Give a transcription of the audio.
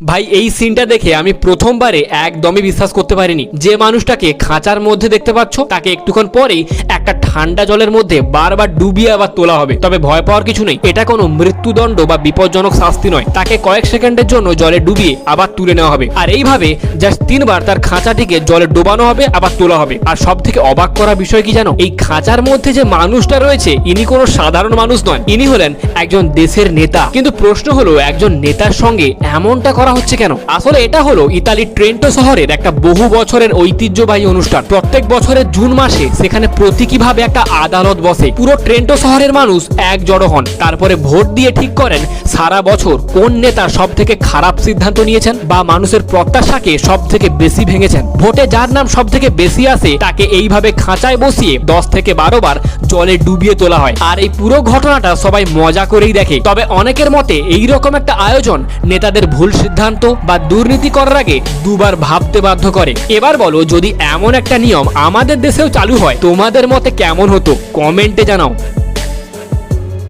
ভাই এই সিনটা দেখে আমি প্রথমবারে একদমই বিশ্বাস করতে পারিনি। যে মানুষটাকে খাঁচার মধ্যে দেখতে পাচ্ছ তাকে একটুক্ষণ পরেই একটা ঠান্ডা জলের মধ্যে বারবার ডুবিয়ে আবার তোলা হবে। তবে ভয় পাওয়ার কিছু নেই, এটা কোনো মৃত্যুদণ্ড বা বিপজ্জনক শাস্তি নয়। তাকে কয়েক সেকেন্ডের জন্য জলে ডুবিয়ে আবার তুলে নেওয়া হবে, আর এইভাবে জাস্ট 3 বার তার খাঁচাটিকে জলে ডোবানো হবে, আবার তোলা হবে। আর সব থেকে অবাক করা বিষয় কি জানো, এই খাঁচার মধ্যে যে মানুষটা রয়েছে ইনি কোনো সাধারণ মানুষ নয়, ইনি হলেন একজন দেশের নেতা। কিন্তু প্রশ্ন হলো একজন নেতার সঙ্গে এমনটা করা হচ্ছে কেন? আসলে এটা হলো ইতালির ট্রেন্টো শহরের একটা বহু বছরের ঐতিহ্যবাহী অনুষ্ঠান। প্রত্যেক বছরের জুন মাসে সেখানে প্রতীকীভাবে একটা আদালত বসে। পুরো ট্রেন্টো শহরের মানুষ এক জড়ো হন, তারপরে ভোট দিয়ে ঠিক করেন সারা বছর কোন নেতা সব থেকে খারাপ সিদ্ধান্ত নিয়েছেন বা মানুষের প্রত্যাশাকে সব থেকে বেশি ভেঙেছেন। ভোটে যার নাম সব থেকে বেশি আসে তাকে এইভাবে খাঁচায় বসিয়ে 10 থেকে 12 বার জলে ডুবিয়ে তোলা হয়। আর এই পুরো ঘটনাটা সবাই মজা করেই দেখে। তবে অনেকের মতে এইরকম একটা আয়োজন নেতাদের ভুল সিদ্ধান্ত বা দুর্নীতি করার আগে দুবার ভাবতে বাধ্য করে। এবার বলো, যদি এমন একটা নিয়ম আমাদের দেশেও চালু হয় তোমাদের মতে কেমন হতো? কমেন্টে জানাও।